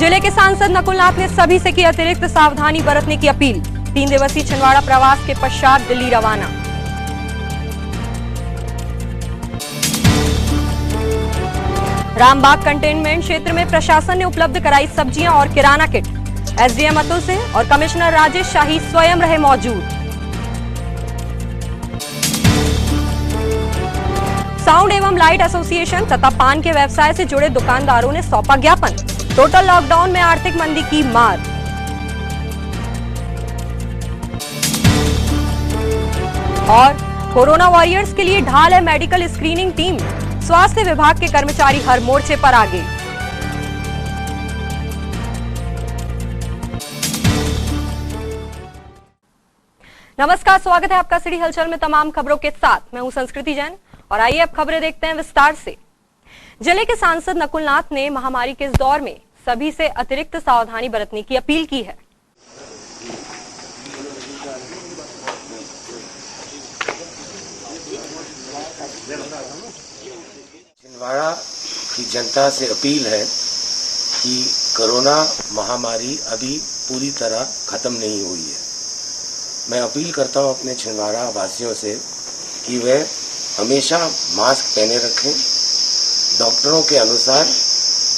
जिले के सांसद नकुलनाथ ने सभी से की अतिरिक्त सावधानी बरतने की अपील। 3 दिवसीय छिंदवाड़ा प्रवास के पश्चात दिल्ली रवाना। रामबाग कंटेनमेंट क्षेत्र में प्रशासन ने उपलब्ध कराई सब्जियां और किराना किट। एसडीएम अतुल सिंह और कमिश्नर राजेश शाही स्वयं रहे मौजूद। साउंड एवं लाइट एसोसिएशन तथा पान के व्यवसाय से जुड़े दुकानदारों ने सौंपा ज्ञापन। टोटल लॉकडाउन में आर्थिक मंदी की मार। और कोरोना वॉरियर्स के लिए ढाल है मेडिकल स्क्रीनिंग टीम। स्वास्थ्य विभाग के कर्मचारी हर मोर्चे पर आगे। नमस्कार, स्वागत है आपका सिटी हलचल में तमाम खबरों के साथ। मैं हूं संस्कृति जैन और आइए अब खबरें देखते हैं विस्तार से। जिले के सांसद नकुलनाथ ने महामारी के इस दौर में सभी से अतिरिक्त सावधानी बरतने की अपील की है। छिंदवाड़ा की जनता से अपील है कि कोरोना महामारी अभी पूरी तरह खत्म नहीं हुई है। मैं अपील करता हूं अपने छिंदवाड़ा वासियों से कि वे हमेशा मास्क पहने रखें। डॉक्टरों के अनुसार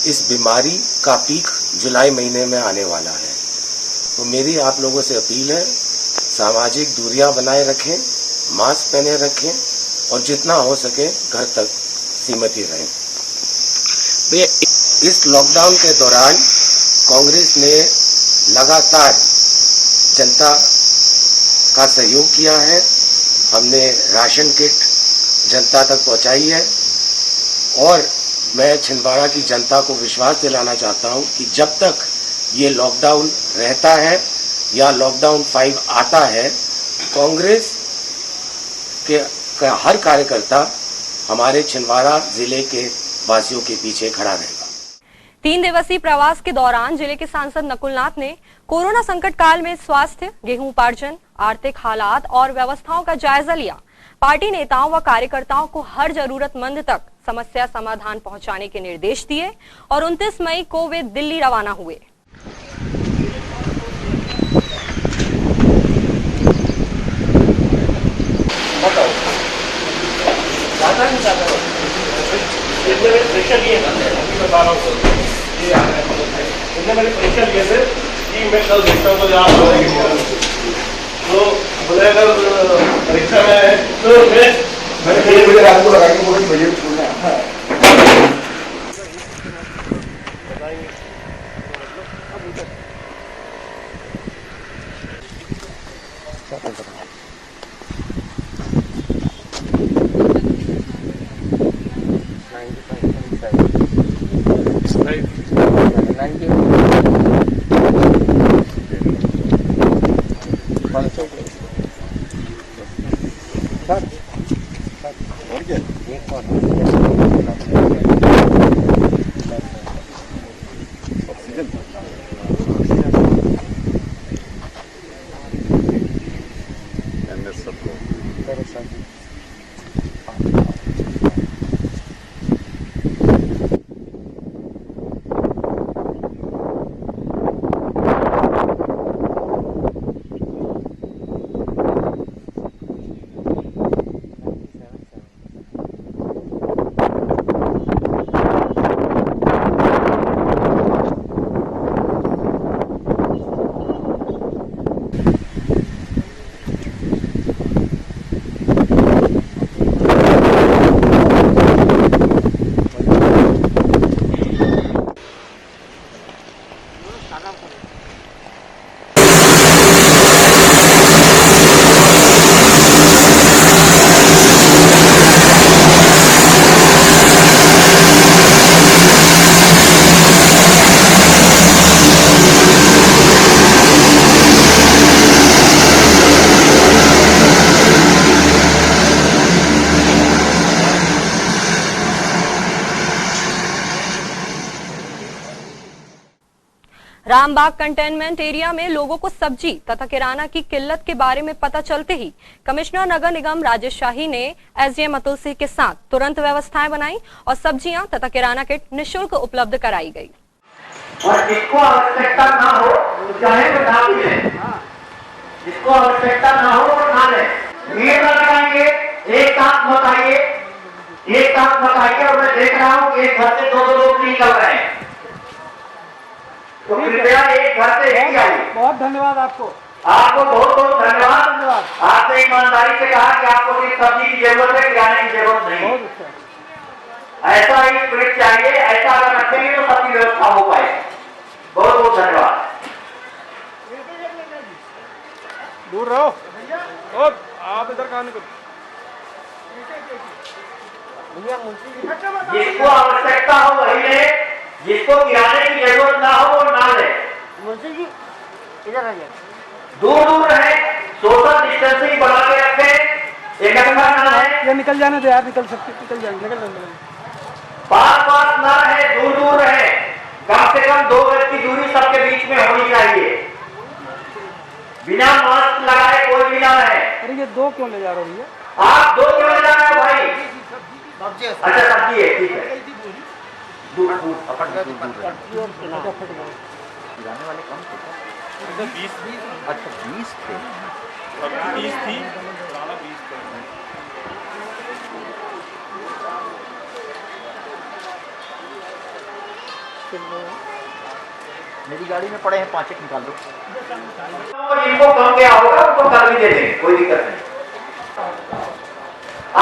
इस बीमारी का पीक जुलाई महीने में आने वाला है, तो मेरी आप लोगों से अपील है, सामाजिक दूरियां बनाए रखें, मास्क पहने रखें और जितना हो सके घर तक सीमित ही रहें। इस लॉकडाउन के दौरान कांग्रेस ने लगातार जनता का सहयोग किया है। हमने राशन किट जनता तक पहुंचाई है और मैं छिंदवाड़ा की जनता को विश्वास दिलाना चाहता हूं कि जब तक ये लॉकडाउन रहता है या लॉकडाउन 5 आता है, कांग्रेस के हर कार्यकर्ता हमारे छिंदवाड़ा जिले के वासियों के पीछे खड़ा रहेगा। 3 दिवसीय प्रवास के दौरान जिले के सांसद नकुलनाथ ने कोरोना संकट काल में स्वास्थ्य, गेहूं उपार्जन, आर्थिक हालात और व्यवस्थाओं का जायजा लिया। पार्टी नेताओं व कार्यकर्ताओं को हर जरूरतमंद तक समस्या समाधान पहुंचाने के निर्देश दिए और 29 मई को वे दिल्ली रवाना हुए। मैं कल देखता हूँ तो बोले अगर परीक्षा में है तो मैंने 3 बजे रात को लगा के बोल बजे छोड़ना है। रामबाग कंटेनमेंट एरिया में लोगों को सब्जी तथा किराना की किल्लत के बारे में पता चलते ही कमिश्नर नगर निगम राजेश शाही ने एसडीएम अतुल सिंह के साथ तुरंत व्यवस्थाएं बनाई और सब्जियां तथा किराना किट निःशुल्क उपलब्ध कराई गई। और जिसको आवश्यकता ना हो तो चाहे वो ना भी ले, जिसको आवश्यकता ना हो वो ना ले। भीड़ न लगाएंगे, एक साथ मत आइए, एक साथ मत आइए। और मैं देख रहा हूँ कि एक घर से दो लोग नहीं निकल रहे हैं, तो कृपया एक घर से ही आइए। बहुत धन्यवाद आपको, आपको बहुत बहुत धन्यवाद। आपने ईमानदारी से कहा कि आपको सिर्फ सब्जी की जरूरत है, किराने की जरूरत नहीं। बहुत अच्छा। ऐसा ही स्पिरिट चाहिए, ऐसा अगर रखेंगे तो सबकी व्यवस्था हो पाएगी। बहुत बहुत धन्यवाद। दूर रहो। और आप इधर कहाँ निकल। जिसको आवश्यकता हो वही ले, जिसको किराने की जरूरत ना हो वो ना ले। मुंशी जी इधर आ जाए। दूर दूर रहे, सोशल डिस्टेंसिंग बना के रखें, इकट्ठा ना रहे। ये निकल जाने दो यार, निकल सकते, निकल जाएंगे, निकल जाएंगे। पास पास ना रहे, दूर दूर रहे। कम से कम 2 गज की दूरी सबके बीच में होनी चाहिए। बिना मास्क लगाए कोई भी ना रहे। अरे ये 2 क्यों ले जा रहे हो भैया? आप 2 क्यों ले जा रहे हो भाई? अच्छा सब्जी है, ठीक है। दूर दूर जाने वाले कम थे क्या? 20 थे। 30 थी, पुराना 20 थे। मेरी गाड़ी में पड़े हैं 5 एक निकाल दो। जिनको कम गया होगा उनको कर भी दे देंगे, कोई दिक्कत नहीं।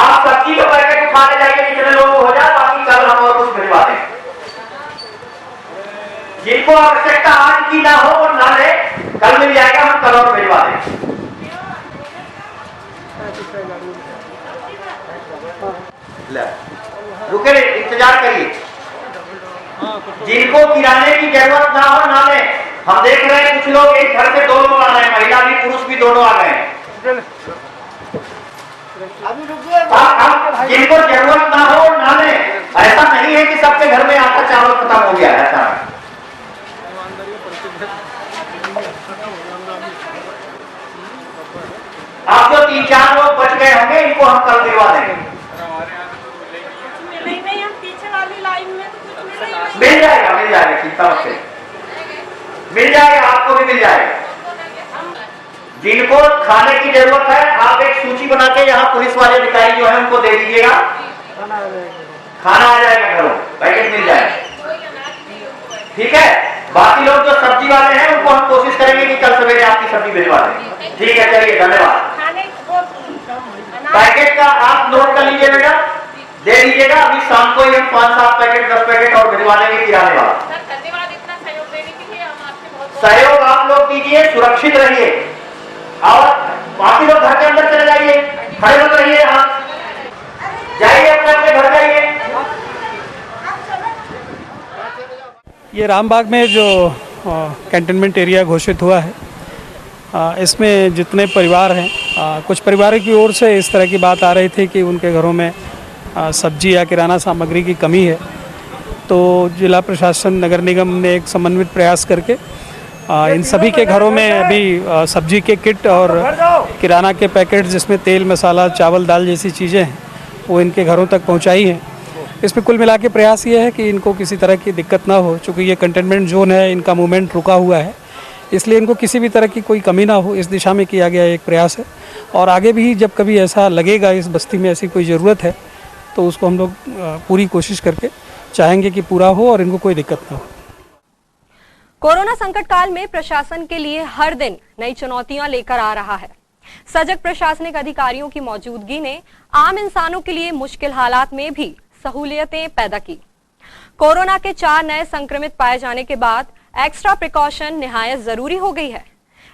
आप सब्जी का पैकेट उठा ले जाइए, जितने लोग हो जाए, बाकी कल हम और कुछ भिजवा दें। जिनको आवश्यकता आज की ना हो वो ना ले, कल मिल जाएगा, हम कल और भिजवा दें। रुके, इंतजार करिए। जिनको किराने की जरूरत ना हो ना ले। हम देख रहे हैं कुछ लोग एक घर से 2 लोग आ रहे हैं, महिला भी पुरुष भी दोनों आ गए हैं। जिनको जरूरत ना हो ना ले। ऐसा नहीं है कि सबके घर में आटा चावल खत्म हो गया है, ऐसा है। आप जो 3-4 लोग बच गए होंगे, इनको हम कल दिलवा देंगे। नहीं, हम पीछे वाली लाइन में तो कुछ मिल जाएगा, चिंता मत करिए, मिल जाएगा, आपको भी मिल जाएगा। जिनको खाने की जरूरत है, आप एक सूची बना के यहाँ पुलिस वाले अधिकारी जो है उनको दे दीजिएगा, खाना आ जाएगा घरों, पैकेट मिल जाएगा, ठीक है। बाकी लोग जो सब्जी वाले हैं उनको हम कोशिश करेंगे कि कल सवेरे आपकी सब्जी भिजवा दें। ठीक है, चलिए, धन्यवाद। पैकेट का आप नोट कर लीजिए बेटा, दे दीजिएगा। अभी शाम को ही हम 5-7 पैकेट 10 पैकेट और भिजवा देंगे किराने वाला। धन्यवाद इतना सहयोग देने के लिए, हम आपसे बहुत सहयोग आप लोग कीजिए, सुरक्षित रहिए और बाकी लोग घर के अंदर चले जाइए, खड़े मत रहिए, आप जाइए अपने अपने घर जाइए। ये रामबाग में जो कैंटोनमेंट एरिया घोषित हुआ है, इसमें जितने परिवार हैं, कुछ परिवारों की ओर से इस तरह की बात आ रही थी कि उनके घरों में सब्जी या किराना सामग्री की कमी है। तो जिला प्रशासन, नगर निगम ने एक समन्वित प्रयास करके इन सभी के घरों में अभी सब्जी के किट और किराना के पैकेट, जिसमें तेल, मसाला, चावल, दाल जैसी चीज़ें हैं, वो इनके घरों तक पहुंचाई हैं। इसमें कुल मिला के प्रयास ये है कि इनको किसी तरह की दिक्कत ना हो, चूँकि ये कंटेनमेंट जोन है, इनका मूवमेंट रुका हुआ है, इसलिए इनको किसी भी तरह की कोई कमी ना हो, इस दिशा में किया गया एक प्रयास है। और आगे भी जब कभी ऐसा लगेगा, इस बस्ती में ऐसी कोई ज़रूरत है, तो उसको हम लोग पूरी कोशिश करके चाहेंगे कि पूरा हो और इनको कोई दिक्कत ना हो। कोरोना संकट काल में प्रशासन के लिए हर दिन नई चुनौतियां लेकर आ रहा है। सजग प्रशासनिक अधिकारियों की मौजूदगी ने आम इंसानों के लिए मुश्किल हालात में भी सहूलियतें पैदा की। कोरोना के 4 नए संक्रमित पाए जाने के बाद एक्स्ट्रा प्रिकॉशन निहायत जरूरी हो गई है।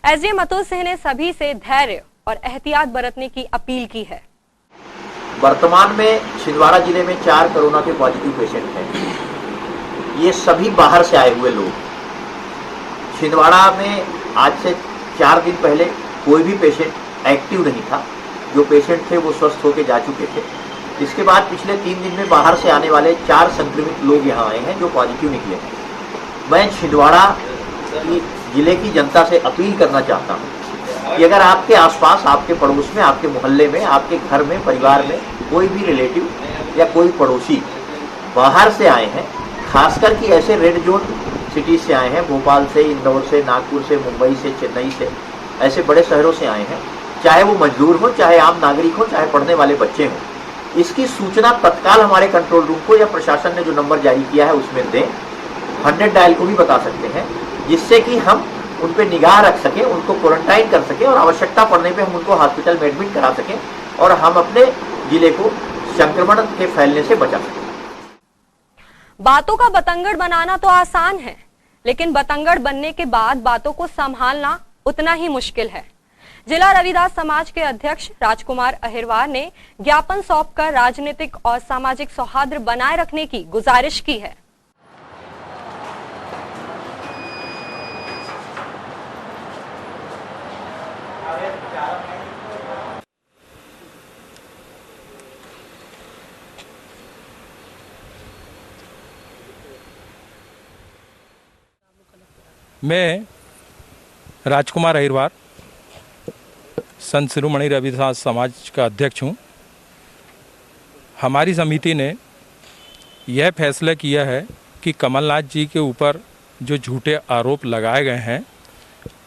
एसडीएम अतुल सिंह ने सभी से धैर्य और एहतियात बरतने की अपील की है। वर्तमान में छिंदवाड़ा जिले में 4 कोरोना के पॉजिटिव पेशेंट हैं। ये सभी बाहर से आए हुए लोग। छिंदवाड़ा में आज से 4 दिन पहले कोई भी पेशेंट एक्टिव नहीं था। जो पेशेंट थे वो स्वस्थ होकर जा चुके थे। इसके बाद पिछले 3 दिन में बाहर से आने वाले 4 संक्रमित लोग यहाँ आए हैं जो पॉजिटिव निकले हैं। मैं छिंदवाड़ा की जिले की जनता से अपील करना चाहता हूँ कि अगर आपके आसपास, आपके पड़ोस में, आपके मोहल्ले में, आपके घर में, परिवार में कोई भी रिलेटिव या कोई पड़ोसी बाहर से आए हैं, खासकर कि ऐसे रेड जोन सिटीज से आए हैं, भोपाल से, इंदौर से, नागपुर से, मुंबई से, चेन्नई से, ऐसे बड़े शहरों से आए हैं। चाहे वो मजदूर हो, चाहे आम नागरिक हो, चाहे पढ़ने वाले बच्चे हों। इसकी सूचना तत्काल हमारे कंट्रोल रूम को या प्रशासन ने जो नंबर जारी किया है उसमें दें। 100 डायल को भी बता सकते हैं, जिससे कि हम उन पर निगाह रख सकें, उनको क्वारंटाइन कर सकें और आवश्यकता पड़ने पे हम उनको हॉस्पिटल में एडमिट करा सकें और हम अपने जिले को संक्रमण के फैलने से बचा सकें। बातों का बतंगड़ बनाना तो आसान है, लेकिन बतंगड़ बनने के बाद बातों को संभालना उतना ही मुश्किल है। जिला रविदास समाज के अध्यक्ष राजकुमार अहिरवार ने ज्ञापन सौंपकर राजनीतिक और सामाजिक सौहार्द बनाए रखने की गुजारिश की है। मैं राजकुमार अहिरवार संत शिरोमणि रविदास समाज का अध्यक्ष हूँ। हमारी समिति ने यह फैसला किया है कि कमलनाथ जी के ऊपर जो झूठे आरोप लगाए गए हैं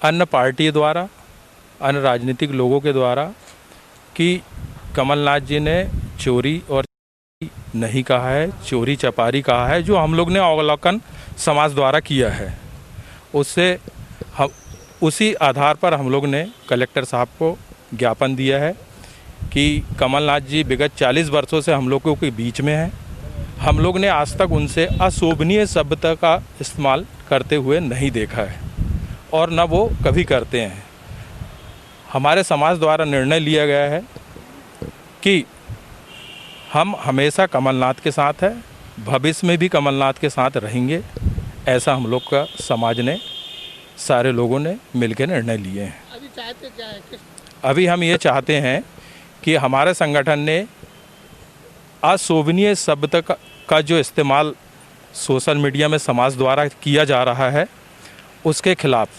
अन्य पार्टी द्वारा, अन्य राजनीतिक लोगों के द्वारा, कि कमलनाथ जी ने चोरी और नहीं कहा है, चोरी चपारी कहा है, जो हम लोग ने अवलोकन समाज द्वारा किया है। उससे हम उसी आधार पर हम लोग ने कलेक्टर साहब को ज्ञापन दिया है कि कमलनाथ जी विगत 40 वर्षों से हम लोगों के बीच में हैं। हम लोग ने आज तक उनसे अशोभनीय शब्द का इस्तेमाल करते हुए नहीं देखा है और न वो कभी करते हैं। हमारे समाज द्वारा निर्णय लिया गया है कि हम हमेशा कमलनाथ के साथ हैं, भविष्य में भी कमलनाथ के साथ रहेंगे। ऐसा हम लोग का समाज ने, सारे लोगों ने मिलकर निर्णय लिए हैं। अभी चाहते क्या है? अभी हम ये चाहते हैं कि हमारे संगठन ने अशोभनीय शब्द का जो इस्तेमाल सोशल मीडिया में समाज द्वारा किया जा रहा है, उसके खिलाफ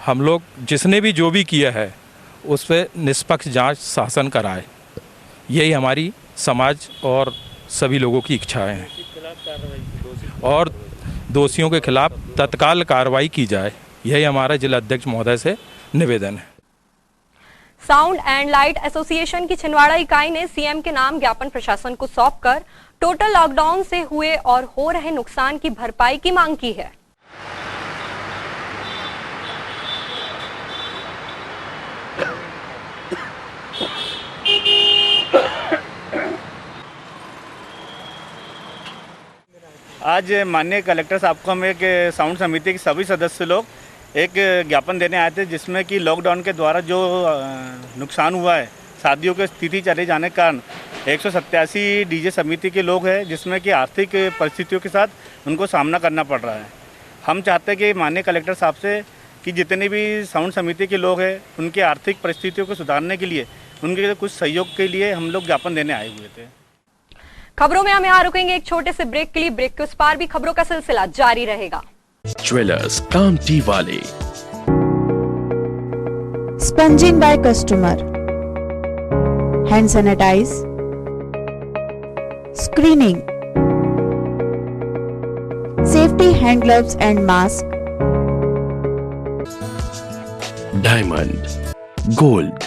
हम लोग जिसने भी जो भी किया है उस पर निष्पक्ष जांच शासन कराए। यही हमारी समाज और सभी लोगों की इच्छाएं हैं और दोषियों के खिलाफ तत्काल कार्रवाई की जाए। यही हमारा जिला अध्यक्ष महोदय से निवेदन है। साउंड एंड लाइट एसोसिएशन की छिंदवाड़ा इकाई ने सीएम के नाम ज्ञापन प्रशासन को सौंपकर टोटल लॉकडाउन से हुए और हो रहे नुकसान की भरपाई की मांग की है। आज माननीय कलेक्टर साहब को हम एक साउंड समिति के सभी सदस्य लोग एक ज्ञापन देने आए थे, जिसमें कि लॉकडाउन के द्वारा जो नुकसान हुआ है, शादियों की स्थिति चले जाने के कारण 187 डीजे समिति के लोग हैं, जिसमें कि आर्थिक परिस्थितियों के साथ उनको सामना करना पड़ रहा है। हम चाहते हैं कि माननीय कलेक्टर साहब से कि जितने भी साउंड समिति के लोग हैं उनकी आर्थिक परिस्थितियों को सुधारने के लिए, उनके कुछ सहयोग के लिए हम लोग ज्ञापन देने आए हुए थे। खबरों में हम यहाँ रुकेंगे एक छोटे से ब्रेक के लिए। ब्रेक के उस पार भी खबरों का सिलसिला जारी रहेगा। ज्वेलर्स कामठी वाले, sponging by customer, hand sanitise, screening, safety hand gloves and mask, diamond, gold,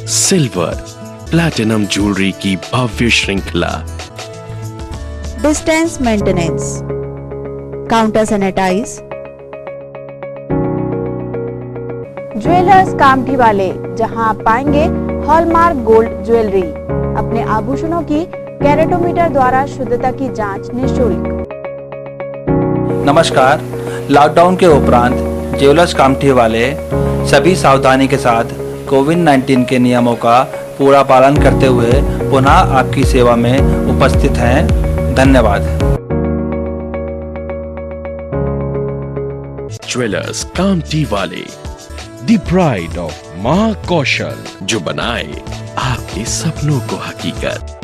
silver, platinum jewellery की भव्य श्रृंखला, distance maintenance, counter sanitise, jewellers Kamthi वाले, जहां आप पाएंगे हॉलमार्क गोल्ड ज्वेलरी, अपने आभूषणों की कैरेटोमीटर द्वारा शुद्धता की जांच निःशुल्क। नमस्कार। लॉकडाउन के उपरांत ज्वेलर्स कामठी वाले सभी सावधानी के साथ कोविड-19 के नियमों का पूरा पालन करते हुए पुनः आपकी सेवा में उपस्थित हैं। धन्यवाद। ज्वेलर्स कामठी वाले, द प्राइड ऑफ मां कौशल, जो बनाए आपके सपनों को हकीकत।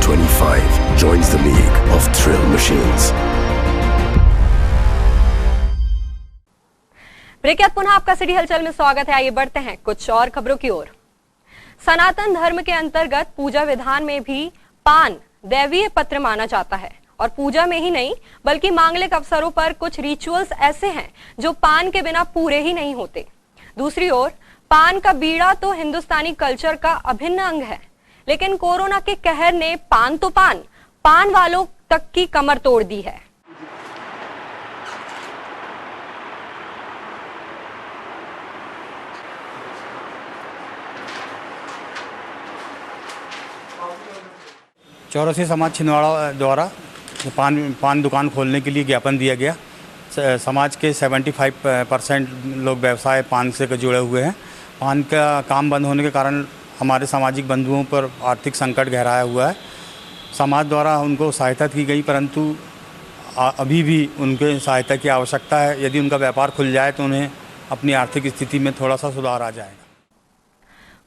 25 joins the league of thrill machines. Break के बाद पुनः आपका सिटी हलचल में स्वागत है। आइए बढ़ते हैं कुछ और खबरों की ओर। सनातन धर्म के अंतर्गत पूजा विधान में भी पान दैवीय पत्र माना जाता है और पूजा में ही नहीं बल्कि मांगलिक अवसरों पर कुछ रिचुअल्स ऐसे हैं जो पान के बिना पूरे ही नहीं होते। दूसरी ओर पान का बीड़ा तो हिंदुस्तानी कल्चर का अभिन्न अंग है, लेकिन कोरोना के कहर ने पान वालों तक की कमर तोड़ दी है। चौरसी समाज छिंदवाड़ा द्वारा पान दुकान खोलने के लिए ज्ञापन दिया गया। समाज के 75% लोग व्यवसाय पान से जुड़े हुए हैं। पान का काम बंद होने के कारण हमारे सामाजिक बंधुओं पर आर्थिक संकट गहराया हुआ है। समाज द्वारा उनको सहायता की गई, परंतु अभी भी उनके सहायता की आवश्यकता है। यदि उनका व्यापार खुल जाए तो उन्हें अपनी आर्थिक स्थिति में थोड़ा सा सुधार आ जाएगा।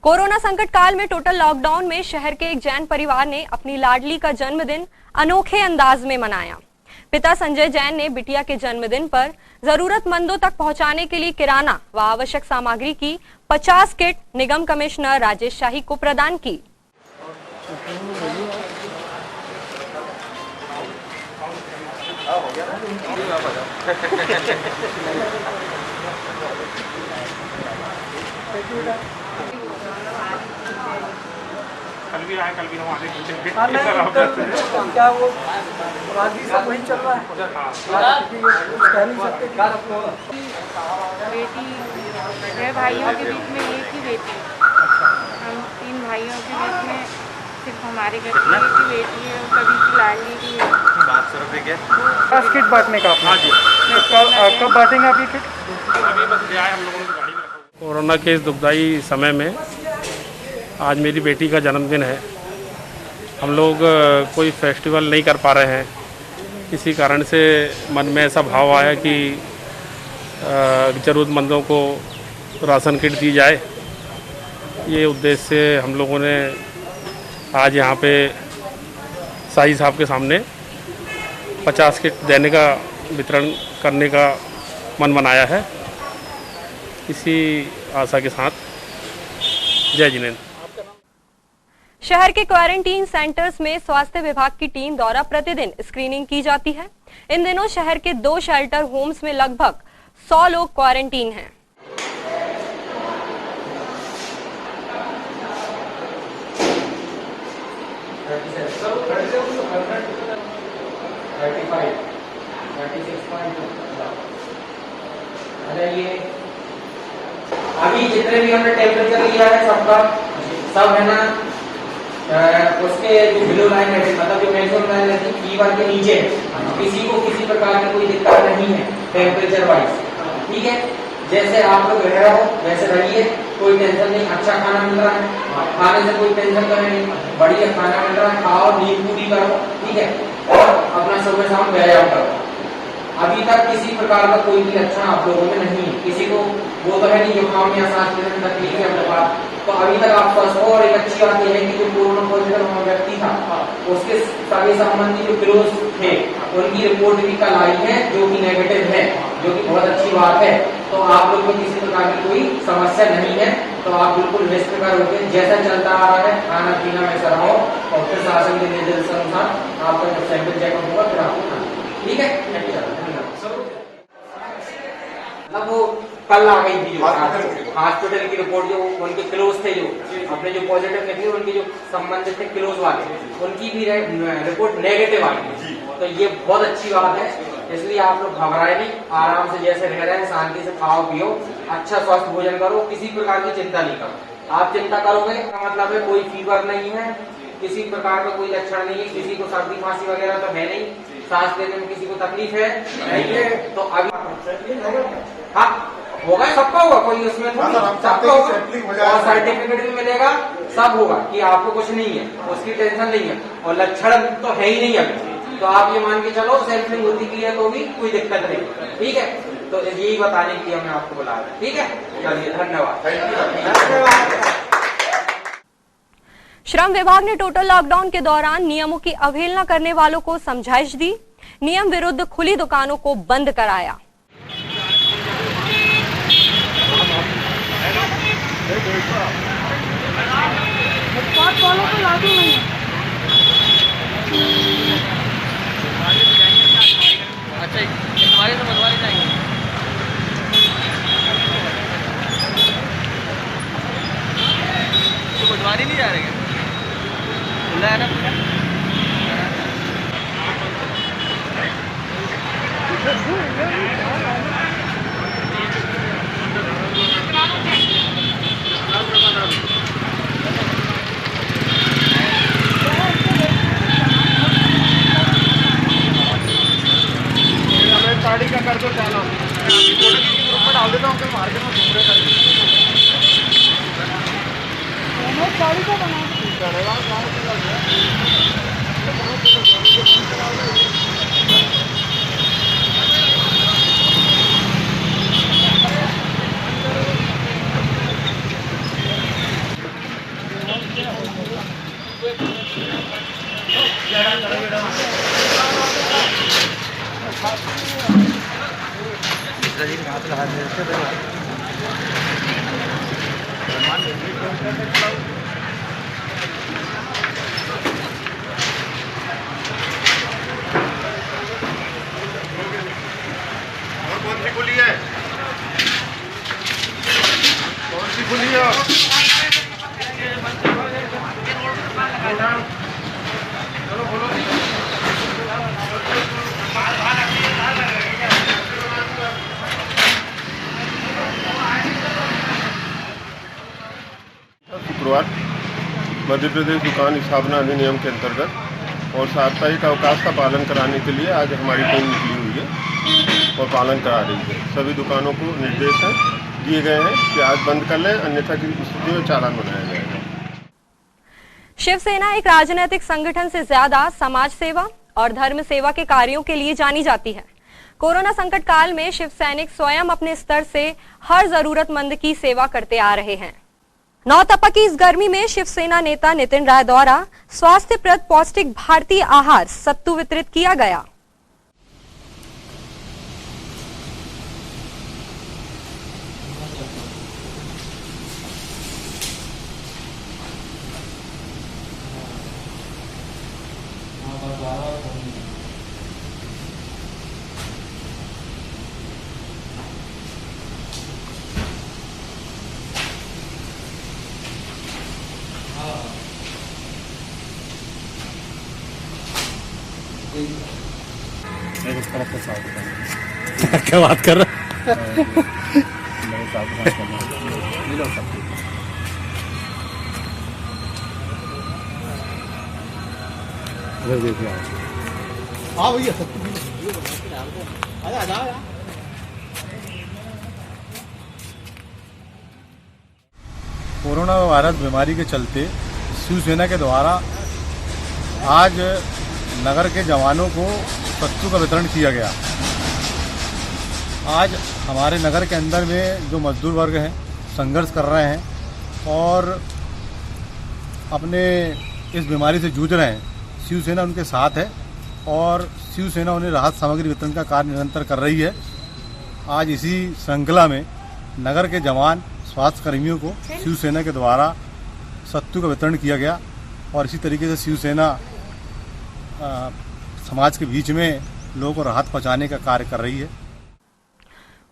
कोरोना संकट काल में टोटल लॉकडाउन में शहर के एक जैन परिवार ने अपनी लाडली का जन्मदिन अनोखे अंदाज में मनाया। पिता संजय जैन ने बिटिया के जन्मदिन पर जरूरतमंदों तक पहुंचाने के लिए किराना व आवश्यक सामग्री की 50 किट निगम कमिश्नर राजेश शाही को प्रदान की। कल भी आए, कल भी हम आने क्या वो राजी सब वही चल रहा है। बेटी है, भाइयों के बीच में एक ही बेटी। हम 3 भाइयों के बीच में सिर्फ हमारे घर की एक ही बेटी है, कभी की लाडली भी है। 500 रुपये के 10 किट बांटने का। हाँ जी, कब बांटेंगे आप ये किट? अभी बस आए हम लोगों ने गाड़ी में। कोरोना के इस दुखदाई समय में आज मेरी बेटी का जन्मदिन है। हम लोग कोई फेस्टिवल नहीं कर पा रहे हैं, इसी कारण से मन में ऐसा भाव आया कि ज़रूरतमंदों को राशन किट दी जाए। ये उद्देश्य से हम लोगों ने आज यहाँ पे शाही साहब के सामने 50 किट देने का वितरण करने का मन बनाया है। इसी आशा के साथ जय जिनेन्द्र। शहर के क्वारंटीन सेंटर्स में स्वास्थ्य विभाग की टीम द्वारा प्रतिदिन स्क्रीनिंग की जाती है। इन दिनों शहर के 2 शेल्टर होम्स में लगभग 100 लोग क्वारंटीन हैं। अभी जितने भी हमने टेम्परेचर लिया है सबका सब है ना, उसके जो बिलो लाइन है, मतलब जो मैक्सिमम लाइन रहती है फीवर के नीचे, किसी को किसी प्रकार की कोई दिक्कत नहीं है टेम्परेचर वाइज। ठीक है, जैसे आप लोग रह रहे हो वैसे रहिए, कोई टेंशन नहीं। अच्छा खाना मिल रहा है, खाने से कोई टेंशन तो नहीं, बढ़िया खाना मिल रहा है, खाओ, नींद पूरी करो। ठीक है, और अपना सुबह शाम व्यायाम करो। अभी तक किसी प्रकार का कोई भी लक्षण आप लोगों में नहीं है। किसी को वो तो है नहीं जुकाम या सांस लेने में तकलीफ है अपने पास, तो अभी तक आप स्वस्थ हो। और एक अच्छी बात यह है कि जो कोरोना पॉजिटिव व्यक्ति था उसके सभी संबंधी जो क्लोज थे उनकी रिपोर्ट भी कल आई है जो कि नेगेटिव है, जो कि बहुत अच्छी बात है। तो आप लोग को किसी प्रकार की कोई समस्या नहीं है, तो आप बिल्कुल निष्प्रकार होकर जैसा चलता आ रहा है खाना पीना वैसा रहो, और फिर शासन के निर्देशानुसार आपका जब सैंपल चेकअप होगा फिर आपको खाना। ठीक है, मतलब वो कल आ गई थी जो हॉस्पिटल की रिपोर्ट, जो उनके क्लोज थे, जो अपने जो पॉजिटिव निकले उनके जो संबंधित थे क्लोज वाले, उनकी भी रिपोर्ट नेगेटिव आई थी। तो ये बहुत अच्छी बात है, इसलिए आप लोग घबराए नहीं, आराम से जैसे रह रहे हैं शांति से खाओ पियो, अच्छा स्वस्थ भोजन करो, किसी प्रकार की चिंता नहीं करो। आप चिंता करोगे का मतलब है कोई फीवर नहीं है, किसी प्रकार का कोई लक्षण नहीं है, किसी को सर्दी खांसी वगैरह तो है नहीं, सांस लेने में किसी को तकलीफ है नहीं है, तो अभी हाँ होगा, सबका होगा, कोई उसमें सबका होगा, और सर्टिफिकेट भी मिलेगा, सब होगा कि आपको कुछ नहीं है, उसकी टेंशन नहीं है, और लक्षण तो है ही नहीं अभी। तो आप ये मान के चलो सैंपलिंग होती भी है तो भी कोई दिक्कत नहीं। ठीक है, तो यही बताने के लिए हमने आपको बुलाया। ठीक है, चलिए धन्यवाद। श्रम विभाग ने टोटल लॉकडाउन के दौरान नियमों की अवहेलना करने वालों को समझाइश दी। नियम विरुद्ध खुली दुकानों को बंद कराया। बुधवारी नहीं जा रहे हैं साड़ी का कर दो चाला मैं डाल देता हूँ मार्केट में घूम रहे साड़ी का बना कौन सी खुली है? कौन सी खुली है? चलो बोलो। शुक्रवार मध्य प्रदेश दुकान स्थापना अधिनियम के अंतर्गत और साप्ताहिक अवकाश का पालन कराने के लिए आज हमारी टीम निकली हुई है और पालन करा रही है। सभी दुकानों को निर्देश दिए गए हैं कि आज बंद कर लें, अन्यथा की स्थिति में चालान बनाया जाएगा। शिवसेना एक राजनीतिक संगठन से ज्यादा समाज सेवा और धर्म सेवा के कार्यों के लिए जानी जाती है। कोरोना संकट काल में शिव सैनिक स्वयं अपने स्तर से हर जरूरतमंद की सेवा करते आ रहे हैं। नौतपा की इस गर्मी में शिवसेना नेता नितिन राय द्वारा स्वास्थ्यप्रद पौष्टिक भारतीय आहार सत्तू वितरित किया गया। क्या बात कर रहा हाँ भैया कोरोना वायरस बीमारी के चलते शिवसेना के द्वारा आज नगर के जवानों को सत्तू का वितरण किया गया। आज हमारे नगर के अंदर में जो मजदूर वर्ग हैं संघर्ष कर रहे हैं और अपने इस बीमारी से जूझ रहे हैं, शिवसेना उनके साथ है और शिवसेना उन्हें राहत सामग्री वितरण का कार्य निरंतर कर रही है। आज इसी श्रृंखला में नगर के जवान स्वास्थ्य कर्मियों को शिवसेना के द्वारा सत्तू का वितरण किया गया और इसी तरीके से शिवसेना समाज के बीच में लोगों को राहत पहुंचाने का कार्य कर रही है।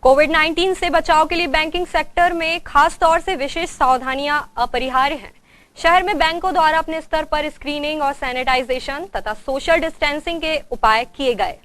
कोविड-19 से बचाव के लिए बैंकिंग सेक्टर में खास तौर से विशेष सावधानियां अपरिहार्य हैं। शहर में बैंकों द्वारा अपने स्तर पर स्क्रीनिंग और सैनिटाइजेशन तथा सोशल डिस्टेंसिंग के उपाय किए गए।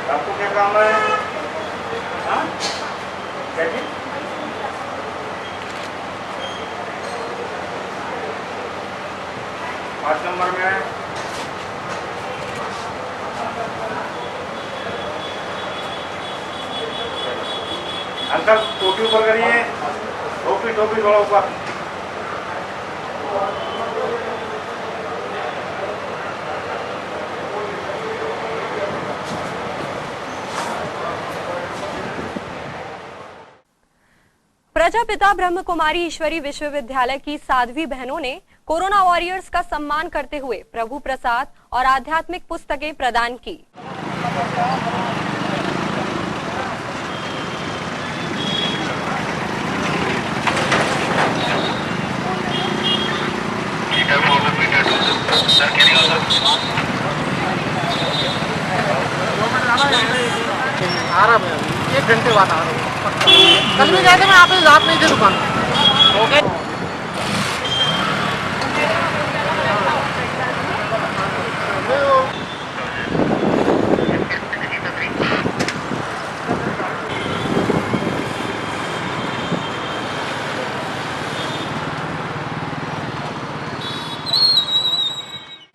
आपको क्या काम है? हाँ? क्या चीज? पाँच नंबर में है। अंकल टोपी ऊपर करिए, टोपी टोपी थोड़ा ऊपर। प्रजापिता ब्रह्म कुमारी ईश्वरी विश्वविद्यालय की साध्वी बहनों ने कोरोना वॉरियर्स का सम्मान करते हुए प्रभु प्रसाद और आध्यात्मिक पुस्तकें प्रदान की। आ रहा मैं 1 घंटे बाद आ रहा हूँ। कल भी गए थे, मैं आप रात नहीं थे दुकान ओके।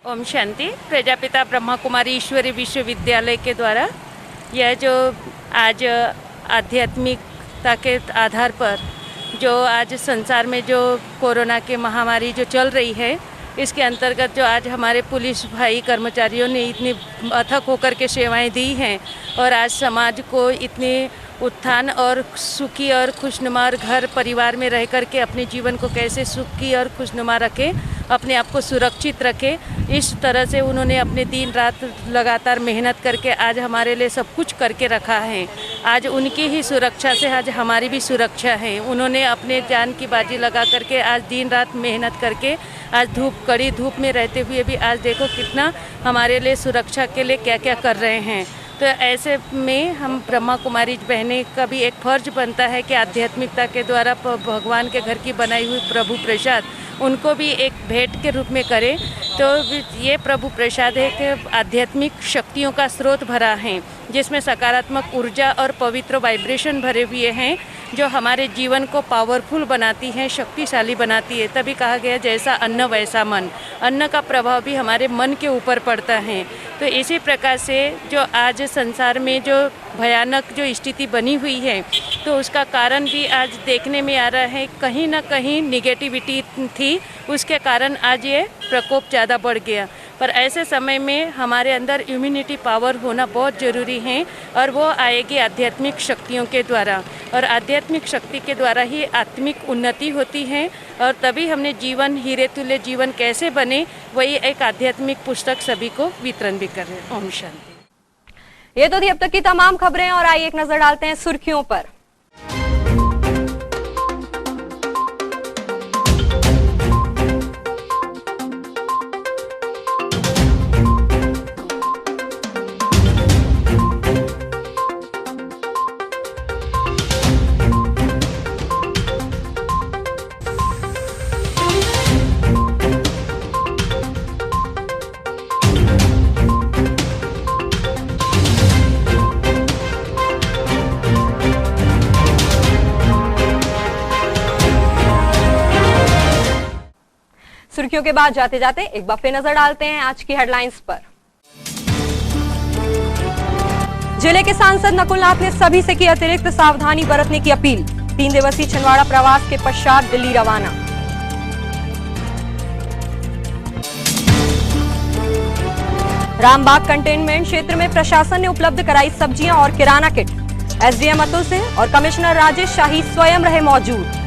ओम शांति। प्रजापिता ब्रह्मा कुमारी ईश्वरी विश्वविद्यालय के द्वारा यह जो आज आध्यात्मिकता के आधार पर जो आज संसार में जो कोरोना की महामारी जो चल रही है, इसके अंतर्गत जो आज हमारे पुलिस भाई कर्मचारियों ने इतनी अथक होकर के सेवाएं दी हैं और आज समाज को इतने उत्थान और सुखी और खुशनुमा घर परिवार में रह कर के अपने जीवन को कैसे सुखी और खुशनुमा रखें, अपने आप को सुरक्षित रखें, इस तरह से उन्होंने अपने दिन रात लगातार मेहनत करके आज हमारे लिए सब कुछ करके रखा है। आज उनकी ही सुरक्षा से आज हमारी भी सुरक्षा है। उन्होंने अपने जान की बाजी लगा करके आज दिन रात मेहनत करके आज कड़ी धूप में रहते हुए भी आज देखो कितना हमारे लिए सुरक्षा के लिए क्या क्या कर रहे हैं। तो ऐसे में हम ब्रह्मा कुमारी बहनें का भी एक फर्ज बनता है कि आध्यात्मिकता के द्वारा भगवान के घर की बनाई हुई प्रभु प्रसाद उनको भी एक भेंट के रूप में करें। तो ये प्रभु प्रसाद है कि आध्यात्मिक शक्तियों का स्रोत भरा है, जिसमें सकारात्मक ऊर्जा और पवित्र वाइब्रेशन भरे हुए हैं, जो हमारे जीवन को पावरफुल बनाती हैं, शक्तिशाली बनाती है। तभी कहा गया जैसा अन्न वैसा मन, अन्न का प्रभाव भी हमारे मन के ऊपर पड़ता है। तो इसी प्रकार से जो आज संसार में जो भयानक जो स्थिति बनी हुई है, तो उसका कारण भी आज देखने में आ रहा है, कहीं ना कहीं निगेटिविटी थी, उसके कारण आज ये प्रकोप ज़्यादा बढ़ गया। पर ऐसे समय में हमारे अंदर इम्यूनिटी पावर होना बहुत ज़रूरी है और वो आएगी आध्यात्मिक शक्तियों के द्वारा, और आध्यात्मिक शक्ति के द्वारा ही आत्मिक उन्नति होती है। और तभी हमने जीवन हीरे तुल्य जीवन कैसे बने, वही एक आध्यात्मिक पुस्तक सभी को वितरण भी कर रहे हैं। ओम शांति। ये तो थी अब तक की तमाम खबरें, और आइए एक नजर डालते हैं सुर्खियों पर। सुर्खियों के बाद जाते जाते एक बार फिर नजर डालते हैं आज की हेडलाइंस पर। जिले के सांसद नकुलनाथ ने सभी से की अतिरिक्त सावधानी बरतने की अपील। 3 दिवसीय छिंदवाड़ा प्रवास के पश्चात दिल्ली रवाना। रामबाग कंटेनमेंट क्षेत्र में प्रशासन ने उपलब्ध कराई सब्जियां और किराना किट। एसडीएम अतुल सिंह और कमिश्नर राजेश शाही स्वयं रहे मौजूद।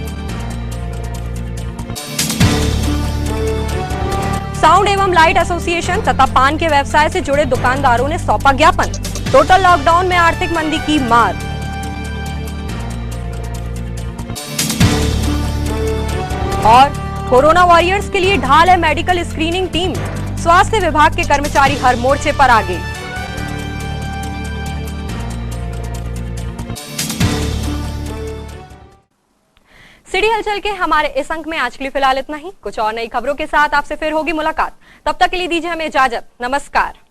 साउंड एवं लाइट एसोसिएशन तथा पान के व्यवसाय से जुड़े दुकानदारों ने सौंपा ज्ञापन। टोटल लॉकडाउन में आर्थिक मंदी की मार। और कोरोना वॉरियर्स के लिए ढाल है मेडिकल स्क्रीनिंग टीम। स्वास्थ्य विभाग के कर्मचारी हर मोर्चे पर आगे। सिटी हलचल के हमारे इस अंक में आज के लिए फिलहाल इतना ही। कुछ और नई खबरों के साथ आपसे फिर होगी मुलाकात। तब तक के लिए दीजिए हमें इजाजत। नमस्कार।